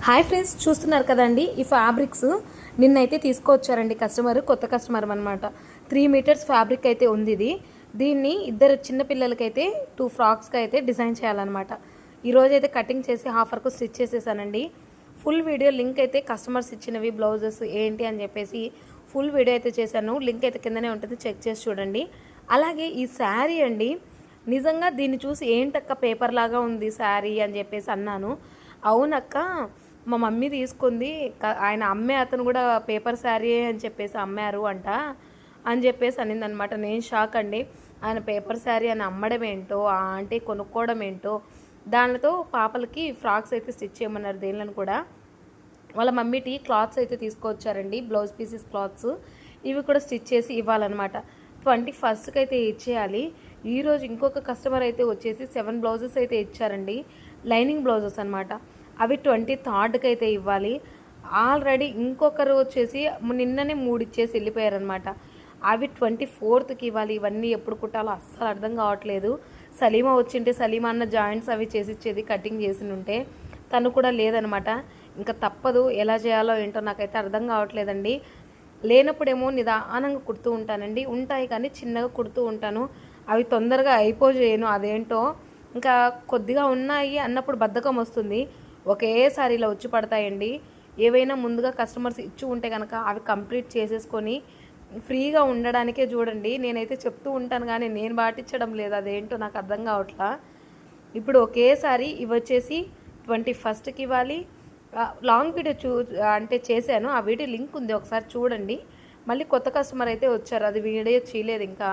Hi friends, చూస్తున్నారు కదండి ఈ ఫ్యాబ్రిక్స్ నిన్నైతే తీసుకొచ్చారండి కస్టమర్, కొత్త కస్టమర్ అనమాట. 3 మీటర్స్ ఫ్యాబ్రిక్ అయితే ఉంది. దీన్ని ఇద్దరు చిన్న పిల్లలకైతే 2 ఫ్రాక్స్కి అయితే డిజైన్ చేయాలన్నమాట. ఈరోజు అయితే కటింగ్ చేసి హాఫర్కు స్టిచ్ చేసేసానండి. ఫుల్ వీడియో లింక్ అయితే కస్టమర్స్ ఇచ్చినవి బ్లౌజెస్ ఏంటి అని చెప్పేసి ఫుల్ వీడియో అయితే చేశాను. లింక్ అయితే కిందనే ఉంటుంది, చెక్ చేసి చూడండి. అలాగే ఈ శారీ అండి, నిజంగా దీన్ని చూసి ఏంటక్క పేపర్ లాగా ఉంది శారీ అని చెప్పేసి అన్నాను. అవునక్క, మా మమ్మీ తీసుకుంది, ఆయన అమ్మే అతను కూడా పేపర్ శారీ అని చెప్పేసి అమ్మారు అంట అని చెప్పేసి అనిందనమాట. నేను షాక్ అండి. ఆయన పేపర్ శారీ అని అమ్మడం ఏంటో, అంటే కొనుక్కోవడం ఏంటో, దానితో పాపలకి ఫ్రాక్స్ అయితే స్టిచ్ చేయమన్నారు. దేనిలను కూడా వాళ్ళ మమ్మీ క్లాత్స్ అయితే తీసుకొచ్చారండి, బ్లౌజ్ పీసెస్ క్లాత్స్. ఇవి కూడా స్టిచ్ చేసి ఇవ్వాలన్నమాట. 21st అయితే ఇచ్చేయాలి. ఈరోజు ఇంకొక కస్టమర్ అయితే వచ్చేసి 7 బ్లౌజెస్ అయితే ఇచ్చారండి, లైనింగ్ బ్లౌజెస్ అనమాట. అవి 23rd అయితే ఇవ్వాలి. ఆల్రెడీ ఇంకొకరు వచ్చేసి నిన్ననే 3 ఇచ్చేసి వెళ్ళిపోయారనమాట. అవి 24th ఇవ్వాలి. ఇవన్నీ ఎప్పుడు కుట్టాలో అస్సలు అర్థం కావట్లేదు. సలీమా వచ్చింటే సలీమా అన్న జాయింట్స్ అవి చేసి ఇచ్చేది, కటింగ్ చేసి ఉంటే. తను కూడా లేదనమాట. ఇంకా తప్పదు, ఎలా చేయాలో ఏంటో నాకైతే అర్థం కావట్లేదండి. లేనప్పుడేమో నిదానంగా కుడుతూ ఉంటానండి, ఉంటాయి కానీ చిన్నగా కుడుతూ ఉంటాను. అవి తొందరగా అయిపోజేయను, అదేంటో. ఇంకా కొద్దిగా ఉన్నాయి అన్నప్పుడు బద్ధకం వస్తుంది, ఒకేసారి ఇలా వచ్చి పడతాయండి. ఏవైనా ముందుగా కస్టమర్స్ ఇచ్చి ఉంటే కనుక అవి కంప్లీట్ చేసేసుకొని ఫ్రీగా ఉండడానికే చూడండి. నేనైతే చెప్తూ ఉంటాను కానీ నేను పాటించడం లేదు, అదేంటో నాకు అర్థం కావట్లా. ఇప్పుడు ఒకేసారి ఇవి వచ్చేసి 21st ఇవ్వాలి. లాంగ్ వీడియో అంటే చేశాను, ఆ వీడియో లింక్ ఉంది, ఒకసారి చూడండి. మళ్ళీ కొత్త కస్టమర్ అయితే వచ్చారు, అది వీడియో చేయలేదు ఇంకా.